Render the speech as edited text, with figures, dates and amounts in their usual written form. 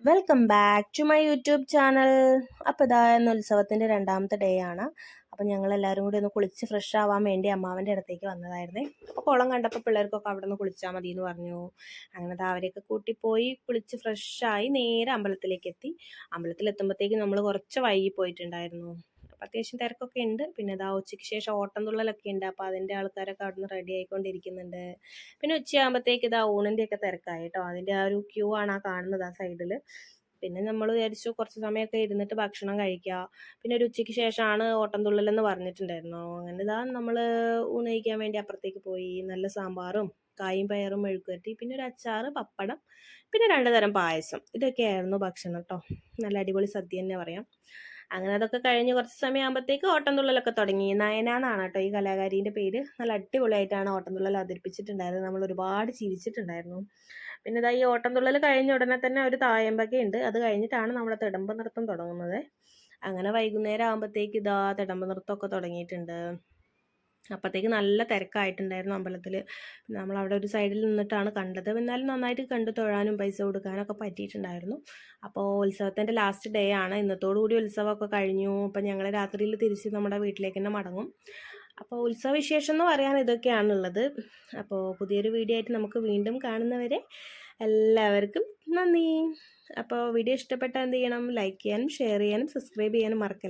Welcome back to my YouTube channel. അപ്പോൾ ഇതാ ഇന്ന് ഉത്സവത്തിൻ്റെ രണ്ടാമത്തെ ഡേ ആണ്. അപ്പോൾ ഞങ്ങളെല്ലാവരും കൂടി ഒന്ന് കുളിച്ച് ഫ്രഷ് ആവാൻ വേണ്ടി അമ്മാവൻ്റെ അടുത്തേക്ക് വന്നതായിരുന്നേ. അപ്പോൾ കുളം കണ്ടപ്പോൾ പിള്ളേർക്കൊക്കെ അവിടെ നിന്ന് കുളിച്ചാൽ മതി എന്ന് പറഞ്ഞു. അങ്ങനെ അവരെയൊക്കെ കൂട്ടിപ്പോയി കുളിച്ച് ഫ്രഷായി നേരെ അമ്പലത്തിലേക്ക് എത്തി. അമ്പലത്തിലെത്തുമ്പോഴത്തേക്ക് നമ്മൾ കുറച്ച് വൈകി പോയിട്ടുണ്ടായിരുന്നു. അപ്പോൾ അത്യാവശ്യം തിരക്കൊക്കെ ഉണ്ട്. പിന്നെ ഇതാ ഉച്ചയ്ക്ക് ശേഷം ഓട്ടം തുള്ളലൊക്കെ ഉണ്ട്. അപ്പോൾ അതിൻ്റെ ആൾക്കാരൊക്കെ അവിടെ നിന്ന് റെഡി ആയിക്കൊണ്ടിരിക്കുന്നുണ്ട്. പിന്നെ ഉച്ചയാകുമ്പോഴത്തേക്ക് ഇതാ ഊണിൻ്റെയൊക്കെ തിരക്കായി കേട്ടോ. അതിൻ്റെ ആ ഒരു ക്യൂ ആണ് ആ കാണുന്നത് ആ സൈഡിൽ. പിന്നെ നമ്മൾ വിചാരിച്ചു കുറച്ച് സമയമൊക്കെ ഇരുന്നിട്ട് ഭക്ഷണം കഴിക്കുക. പിന്നെ ഒരു ഉച്ചയ്ക്ക് ശേഷമാണ് ഓട്ടംതുള്ളലെന്ന് പറഞ്ഞിട്ടുണ്ടായിരുന്നു. അങ്ങനെ ഇതാ നമ്മൾ ഊണ് കഴിക്കാൻ വേണ്ടി അപ്പുറത്തേക്ക് പോയി. നല്ല സാമ്പാറും കായും പയറും മെഴുക്കുവരട്ടി, പിന്നെ ഒരു അച്ചാറ്, പപ്പടം, പിന്നെ 2 തരം പായസം. ഇതൊക്കെയായിരുന്നു ഭക്ഷണം കേട്ടോ. നല്ല അടിപൊളി സദ്യ തന്നെ പറയാം. അങ്ങനെ അതൊക്കെ കഴിഞ്ഞ് കുറച്ച് സമയമാകുമ്പോഴത്തേക്ക് ഓട്ടംതുള്ളലൊക്കെ തുടങ്ങി. നയന എന്നാണ് കേട്ടോ ഈ കലാകാരീൻ്റെ പേര്. നല്ല അടിപൊളിയായിട്ടാണ് ഓട്ടംതുള്ളൽ അവതരിപ്പിച്ചിട്ടുണ്ടായിരുന്നത്. നമ്മൾ ഒരുപാട് ചിരിച്ചിട്ടുണ്ടായിരുന്നു. പിന്നെ ഇതാ ഈ ഓട്ടംതുള്ളൽ കഴിഞ്ഞ ഉടനെ തന്നെ ഒരു തായമ്പകയുണ്ട്. അത് കഴിഞ്ഞിട്ടാണ് നമ്മുടെ തിടമ്പ് നൃത്തം തുടങ്ങുന്നത്. അങ്ങനെ വൈകുന്നേരം ആകുമ്പോഴത്തേക്ക് ഇതാ തിടമ്പ് നൃത്തമൊക്കെ തുടങ്ങിയിട്ടുണ്ട്. അപ്പോഴത്തേക്ക് നല്ല തിരക്കായിട്ടുണ്ടായിരുന്നു അമ്പലത്തിൽ. നമ്മളവിടെ ഒരു സൈഡിൽ നിന്നിട്ടാണ് കണ്ടത്. എന്നാലും നന്നായിട്ട് കണ്ടു തൊഴാനും പൈസ കൊടുക്കാനൊക്കെ പറ്റിയിട്ടുണ്ടായിരുന്നു. അപ്പോൾ ഉത്സവത്തിൻ്റെ ലാസ്റ്റ് ഡേ ആണ്. ഇന്നത്തോടുകൂടി ഉത്സവമൊക്കെ കഴിഞ്ഞു. അപ്പം ഞങ്ങൾ രാത്രിയിൽ തിരിച്ച് നമ്മുടെ വീട്ടിലേക്ക് തന്നെ മടങ്ങും. അപ്പോൾ ഉത്സവ വിശേഷം എന്ന് പറയാൻ ഇതൊക്കെയാണുള്ളത്. അപ്പോൾ പുതിയൊരു വീഡിയോ ആയിട്ട് നമുക്ക് വീണ്ടും കാണുന്നവരെ എല്ലാവർക്കും നന്ദി. അപ്പോൾ വീഡിയോ ഇഷ്ടപ്പെട്ടാൽ എന്ത് ചെയ്യണം? ലൈക്ക് ചെയ്യാനും ഷെയർ ചെയ്യാനും സബ്സ്ക്രൈബ് ചെയ്യാനും മറക്കല്ലേ.